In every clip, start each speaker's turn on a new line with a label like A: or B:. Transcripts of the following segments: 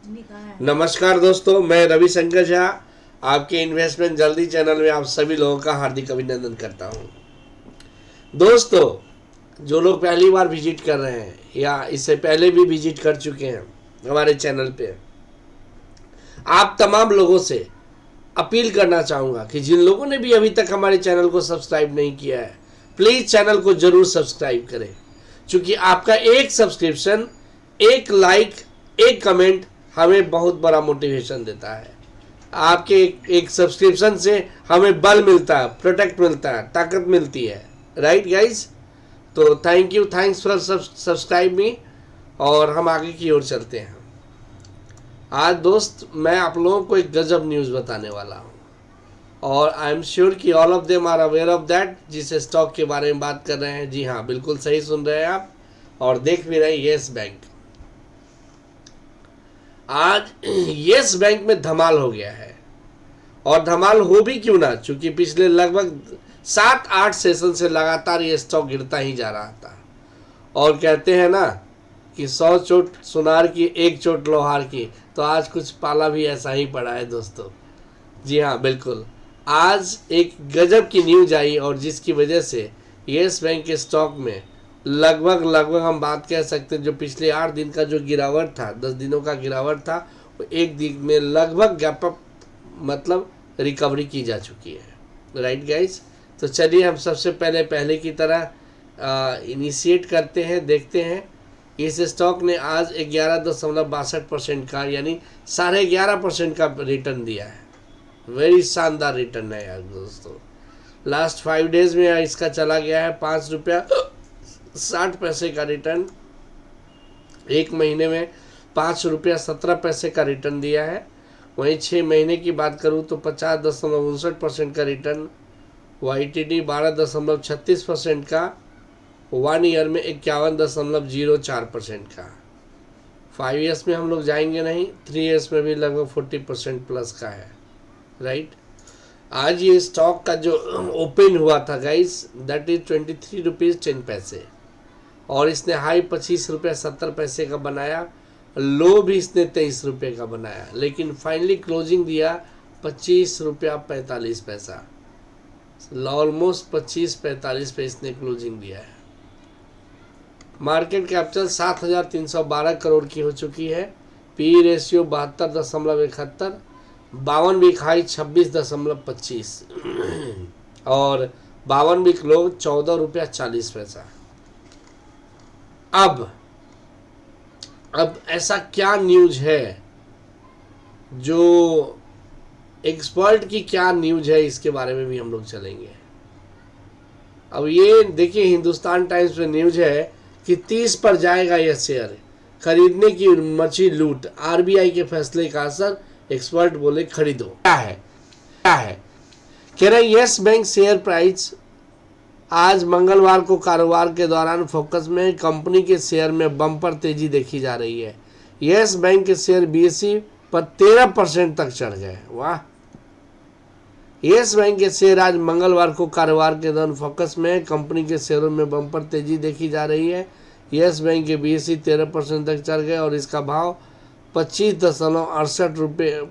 A: नमस्कार दोस्तों, मैं रविशंकर झा आपके इन्वेस्टमेंट जल्दी चैनल में आप सभी लोगों का हार्दिक अभिनंदन करता हूं। दोस्तों, जो लोग पहली बार विजिट कर रहे हैं या इससे पहले भी विजिट कर चुके हैं हमारे चैनल पे, आप तमाम लोगों से अपील करना चाहूँगा कि जिन लोगों ने भी अभी तक हमारे चैनल को सब्सक्राइब नहीं किया है, प्लीज़ चैनल को ज़रूर सब्सक्राइब करें, क्योंकि आपका एक सब्सक्रिप्शन, एक लाइक, एक कमेंट हमें बहुत बड़ा मोटिवेशन देता है। आपके एक सब्सक्रिप्शन से हमें बल मिलता है, प्रोटेक्ट मिलता है, ताकत मिलती है। Right guys? तो thank you, thanks for subscribe me, और हम आगे की ओर चलते हैं। आज दोस्त, मैं आप लोगों को एक गजब न्यूज़ बताने वाला हूँ, और आई एम श्योर कि all of them are aware of that. जिस स्टॉक के बारे में बात कर रहे हैं, जी हाँ, बिल्कुल सही सुन रहे हैं आप, और देख भी रहे हैं येस बैंक। आज येस बैंक में धमाल हो गया है, और धमाल हो भी क्यों ना, क्योंकि पिछले लगभग 7-8 सेशन से लगातार ये स्टॉक गिरता ही जा रहा था। और कहते हैं ना कि 100 चोट सुनार की, 1 चोट लोहार की, तो आज कुछ पाला भी ऐसा ही पड़ा है दोस्तों। जी हाँ, बिल्कुल। आज एक गजब की न्यूज आई, और जिसकी वजह से येस बैंक के स्टॉक में लगभग हम बात कह सकते हैं, जो पिछले 8 दिन का जो गिरावट था, 10 दिनों का गिरावट था, वो एक दिन में लगभग गैप अप, मतलब रिकवरी की जा चुकी है। Right guys? तो चलिए हम सबसे पहले की तरह इनिशिएट करते हैं, देखते हैं। इस स्टॉक ने आज 11.62% का, यानी 11.5% का रिटर्न दिया है। वेरी शानदार रिटर्न है यार दोस्तों। लास्ट 5 डेज में इसका चला गया है 5 रुपया 60 पैसे का रिटर्न। एक महीने में 5 रुपया 17 पैसे का रिटर्न दिया है। वहीं 6 महीने की बात करूं तो 50.59% का रिटर्न, YTD 12.36% का, 1 ईयर में 51.04% का। 5 ईयर्स में हम लोग जाएंगे नहीं, 3 ईयर्स में भी लगभग 40% प्लस का है। राइट? आज ये स्टॉक का जो ओपन हुआ था गाइस, दैट इज 23 रुपीज़ 10 पैसे, और इसने हाई 25 रुपये 70 पैसे का बनाया, लो भी इसने 23 रुपये का बनाया, लेकिन फाइनली क्लोजिंग दिया 25 रुपया 45 पैसा। ऑलमोस्ट 25-45 पे इसने क्लोजिंग दिया है। मार्केट कैपिटल 7,312 करोड़ की हो चुकी है। पी रेशियो 72.71, 52 वीक हाई 26.25 और 52 वीक लो 14 रुपया 40 पैसा। अब ऐसा क्या न्यूज है, जो एक्सपर्ट की क्या न्यूज है, इसके बारे में भी हम लोग चलेंगे। अब ये देखिए, हिंदुस्तान टाइम्स में न्यूज है कि 30 पर जाएगा यह शेयर, खरीदने की मची लूट, RBI के फैसले का असर, एक्सपर्ट बोले खरीदो। क्या है कह रहे येस बैंक शेयर प्राइस आज मंगलवार को कारोबार के दौरान फोकस में। कंपनी के शेयर में बम्पर तेजी देखी जा रही है। येस बैंक के शेयर BSE पर 13% तक चढ़ गए। वाह! येस बैंक के शेयर आज मंगलवार को कारोबार के दौरान फोकस में। कंपनी के शेयरों में बम्पर तेजी देखी जा रही है। येस बैंक के BSE 13% तक चढ़ गए, और इसका भाव 25.68 रुपये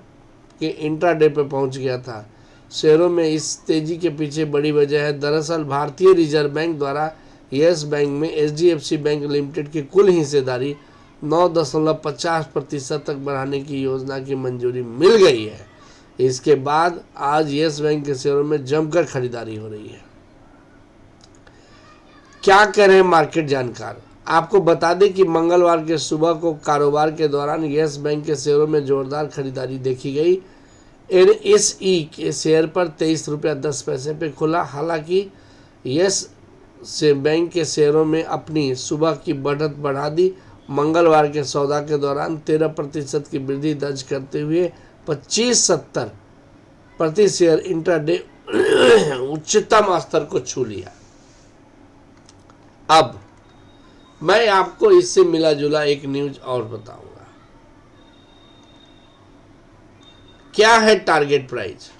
A: के इंट्राडे पे पहुंच गया था। शेयरों में इस तेजी के पीछे बड़ी वजह है, दरअसल भारतीय रिजर्व बैंक द्वारा येस बैंक में HDFC बैंक लिमिटेड की कुल हिस्सेदारी 9.50% तक बढ़ाने की योजना की मंजूरी मिल गई है। इसके बाद आज येस बैंक के शेयरों में जमकर खरीदारी हो रही है। क्या कह रहे हैं मार्केट जानकार? आपको बता दें कि मंगलवार के सुबह को कारोबार के दौरान येस बैंक के शेयरों में जोरदार खरीदारी देखी गई। NSE के शेयर पर 23 रुपया 10 पैसे पे खुला। हालांकि येस से बैंक के शेयरों में अपनी सुबह की बढ़त बढ़ा दी। मंगलवार के सौदा के दौरान 13% की वृद्धि दर्ज करते हुए 25.70 प्रति शेयर इंट्राडे उच्चतम स्तर को छू लिया। अब मैं आपको इससे मिला जुला एक न्यूज और बताऊंगा। क्या है टारगेट प्राइस?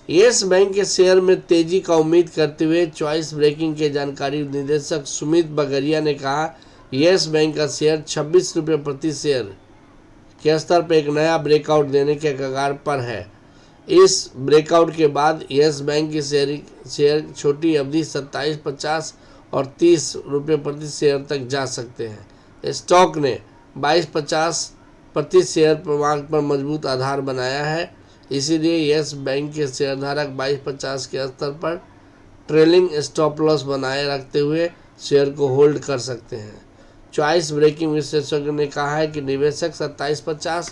A: येस बैंक के शेयर में तेजी का उम्मीद करते हुए चॉइस ब्रेकिंग के जानकारी निदेशक सुमित बगरिया ने कहा, येस बैंक का शेयर 26 रुपये प्रति शेयर के स्तर पर एक नया ब्रेकआउट देने के कगार पर है। इस ब्रेकआउट के बाद यस बैंक की शेयर छोटी अवधि 27.50 और 30 रुपये प्रति शेयर तक जा सकते हैं। स्टॉक ने 22.50 प्रति शेयर मार्ग पर मजबूत आधार बनाया है, इसीलिए यस बैंक के शेयरधारक 22.50 के स्तर पर ट्रेलिंग स्टॉप लॉस बनाए रखते हुए शेयर को होल्ड कर सकते हैं। चॉइस ब्रेकिंग विशेषज्ञ ने कहा है कि निवेशक 27.50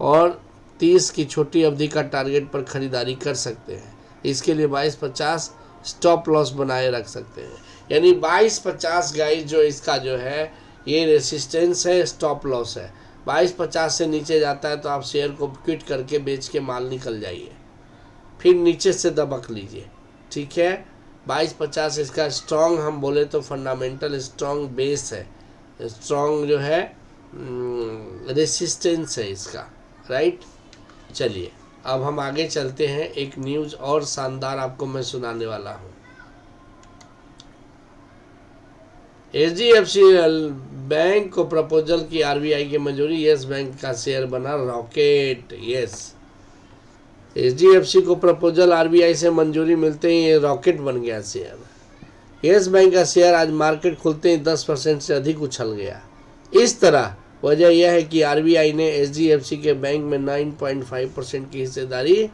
A: और 30 की छोटी अवधि का टारगेट पर खरीदारी कर सकते हैं। इसके लिए 22.50 स्टॉप लॉस बनाए रख सकते हैं। यानी 22.50 गाइस जो इसका जो है ये रेसिस्टेंस है, स्टॉप लॉस है। 22.50 से नीचे जाता है तो आप शेयर को क्विट करके बेच के माल निकल जाइए, फिर नीचे से दबक लीजिए। ठीक है, 22.50 इसका स्ट्रॉन्ग, हम बोले तो फंडामेंटल स्ट्रॉन्ग बेस है, स्ट्रॉन्ग जो है रेसिस्टेंस है इसका, राइट। चलिए अब हम आगे चलते हैं। एक न्यूज़ और शानदार आपको मैं सुनाने वाला हूँ। HDFC बैंक को प्रपोजल की RBI की मंजूरी, यस बैंक का शेयर बना रॉकेट। यस, HDFC को प्रपोजल RBI से मंजूरी मिलते ही ये रॉकेट बन गया शेयर। यस बैंक का शेयर आज मार्केट खुलते ही 10% से अधिक उछल गया। इस तरह वजह यह है कि RBI ने HDFC के बैंक में 9.5% की हिस्सेदारी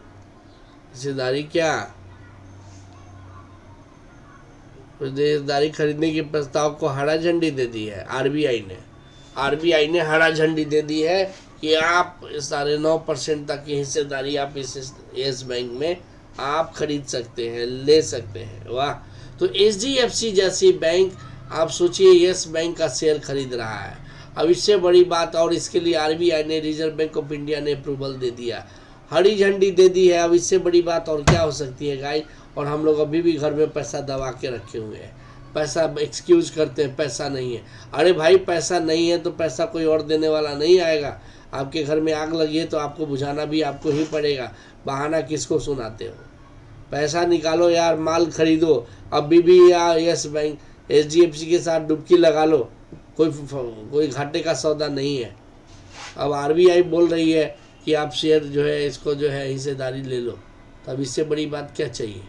A: खरीदने के प्रस्ताव को हरा झंडी दे दी है। RBI ने हरा झंडी दे दी है कि आप 9.5% तक की हिस्सेदारी आप इस यस बैंक में आप खरीद सकते हैं, ले सकते हैं। वाह, तो HDFC जैसी बैंक आप सोचिए यस बैंक का शेयर खरीद रहा है। अब इससे बड़ी बात, और इसके लिए RBI ने, रिजर्व बैंक ऑफ इंडिया ने अप्रूवल दे दिया, हरी झंडी दे दी है। अब इससे बड़ी बात और क्या हो सकती है गाइस। और हम लोग अभी भी घर में पैसा दबा के रखे हुए हैं, पैसा एक्सक्यूज करते हैं, पैसा नहीं है। अरे भाई पैसा नहीं है तो पैसा कोई और देने वाला नहीं आएगा। आपके घर में आग लगी है तो आपको बुझाना भी आपको ही पड़ेगा, बहाना किसको सुनाते हो। पैसा निकालो यार, माल खरीदो। अभी भी यार यस बैंक HDFC के साथ डुबकी लगा लो, कोई घाटे का सौदा नहीं है। अब RBI बोल रही है कि आप शेयर जो है इसको जो है हिस्सेदारी ले लो, तब इससे बड़ी बात क्या चाहिए।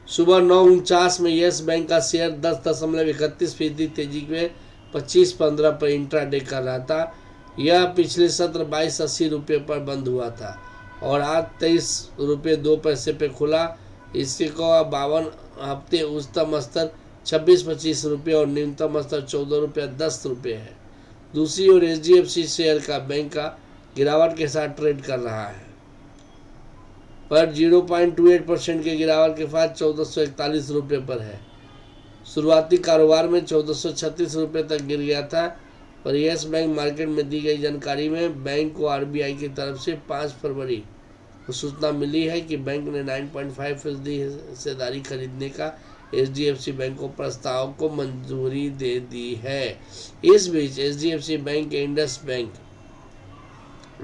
A: सुबह 9:49 में यस बैंक का शेयर 10.31% तेजी में 25.15 पर इंट्राडे कर रहा था। यह पिछले सत्र 22.80 रुपये पर बंद हुआ था और आज 23 रुपये 2 पैसे पे खुला। इसके को 52 हफ्ते उच्चतम स्तर 26-25 रुपये और न्यूनतम स्तर 14 रुपये 10 रुपये है। दूसरी ओर HDFC शेयर का बैंक का गिरावट के साथ ट्रेड कर रहा है, पर 0.28% के गिरावट के बाद 1441 रुपये पर है। शुरुआती कारोबार में 1436 रुपये तक गिर गया था, पर यस बैंक मार्केट में दी गई जानकारी में बैंक को RBI की तरफ से 5 फरवरी को सूचना मिली है कि बैंक ने 9.5% हिस्सेदारी खरीदने का HDFC बैंक को प्रस्ताव को मंजूरी दे दी है। इस बीच HDFC बैंक के इंडस बैंक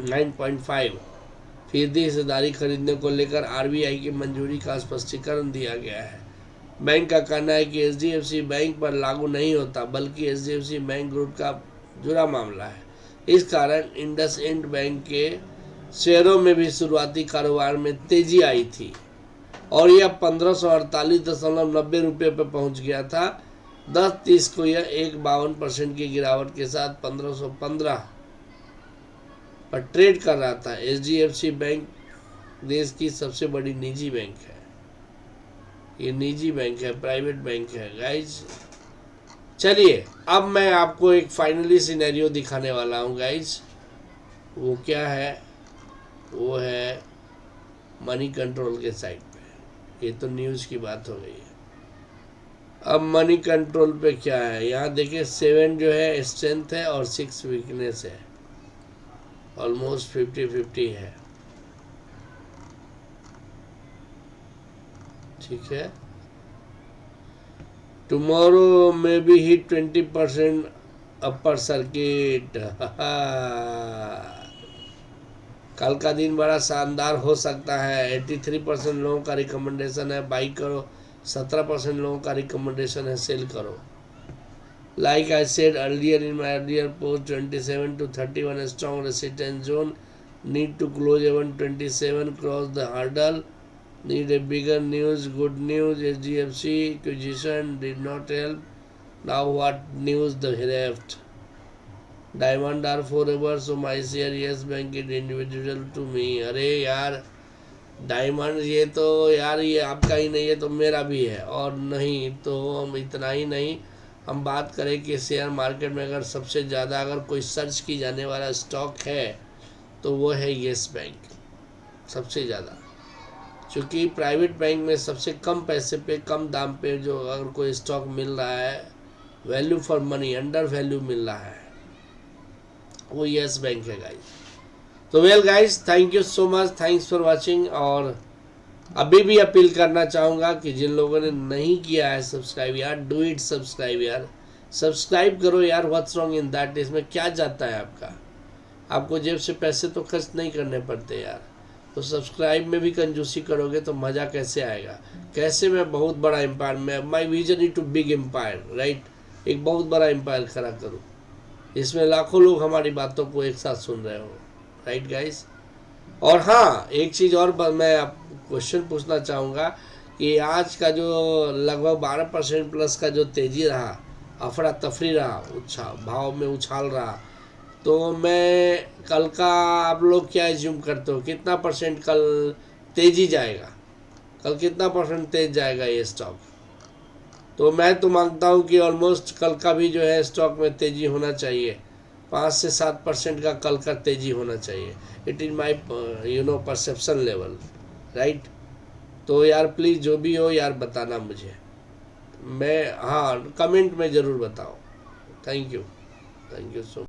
A: 9.5% हिस्सेदारी खरीदने को लेकर RBI की मंजूरी का स्पष्टीकरण दिया गया है। बैंक का कहना है कि HDFC बैंक पर लागू नहीं होता, बल्कि HDFC बैंक ग्रुप का जुड़ा मामला है। इस कारण इंडसइंड बैंक के शेयरों में भी शुरुआती कारोबार में तेजी आई थी और यह 1548.90 रुपये पर पहुंच गया था। 10/30 को यह 52% की गिरावट के साथ 1515 पर ट्रेड कर रहा था। HDFC बैंक देश की सबसे बड़ी निजी बैंक है। ये निजी बैंक है, प्राइवेट बैंक है गाइज। चलिए अब मैं आपको एक फाइनली सिनेरियो दिखाने वाला हूँ गाइज। वो क्या है, वो है मनी कंट्रोल के साइड पे। ये तो न्यूज़ की बात हो गई है। अब मनी कंट्रोल पे क्या है, यहाँ देखिए 7 जो है स्ट्रेंथ है और 6 वीकनेस है, ऑलमोस्ट 50-50 है। ठीक है, टुमारो में भी हिट 20% अपर सर्किट। कल का दिन बड़ा शानदार हो सकता है। 83% लोगों का रिकमेंडेशन है बाई करो, 17% लोगों का रिकमेंडेशन है सेल करो। Like I said earlier in my earlier post, 27 to 31 a strong resistance zone. Need to close even 27, cross the hurdle. Need a bigger news. Good news, HDFC acquisition did not help. Now what news the left? Diamond are forever, so my share Yes Bank is individual to me. अरे यार diamond ये तो यार ये आपका ही नहीं है तो मेरा भी है, और नहीं तो हम इतना ही नहीं, हम बात करें कि शेयर मार्केट में अगर सबसे ज़्यादा अगर कोई सर्च की जाने वाला स्टॉक है तो वो है येस बैंक सबसे ज़्यादा, क्योंकि प्राइवेट बैंक में सबसे कम पैसे पे कम दाम पे जो अगर कोई स्टॉक मिल रहा है, value for money under value मिल रहा है, वो येस बैंक है गाइस। तो well guys, thank you so much, thanks for watching. और अभी भी अपील करना चाहूँगा कि जिन लोगों ने नहीं किया है सब्सक्राइब यार, डू इट सब्सक्राइब यार, सब्सक्राइब करो यार। व्हाट्स रॉन्ग इन दैट, इसमें क्या जाता है आपका, आपको जेब से पैसे तो खर्च नहीं करने पड़ते यार। तो सब्सक्राइब में भी कंजूसी करोगे तो मज़ा कैसे आएगा, कैसे मैं बहुत बड़ा एम्पायर, मैं my vision is to big empire right, एक बहुत बड़ा एम्पायर खड़ा करूँ, इसमें लाखों लोग हमारी बातों को एक साथ सुन रहे हो, राइट गाइस। और हाँ, एक चीज़ और मैं आप क्वेश्चन पूछना चाहूँगा कि आज का जो लगभग 12% प्लस का जो तेज़ी रहा, अफरा तफरी रहा, भाव में उछाल रहा, तो मैं कल का आप लोग क्या एज्यूम करते हो, कितना परसेंट कल तेज़ी जाएगा, कल कितना परसेंट तेज जाएगा ये स्टॉक? तो मैं तो मानता हूँ कि ऑलमोस्ट कल का भी जो है स्टॉक में तेज़ी होना चाहिए, 5 से 7% का कल का तेज़ी होना चाहिए। It is my perception level right. तो यार प्लीज़ जो भी हो यार बताना मुझे, मैं हाँ कमेंट में ज़रूर बताओ। Thank you so much.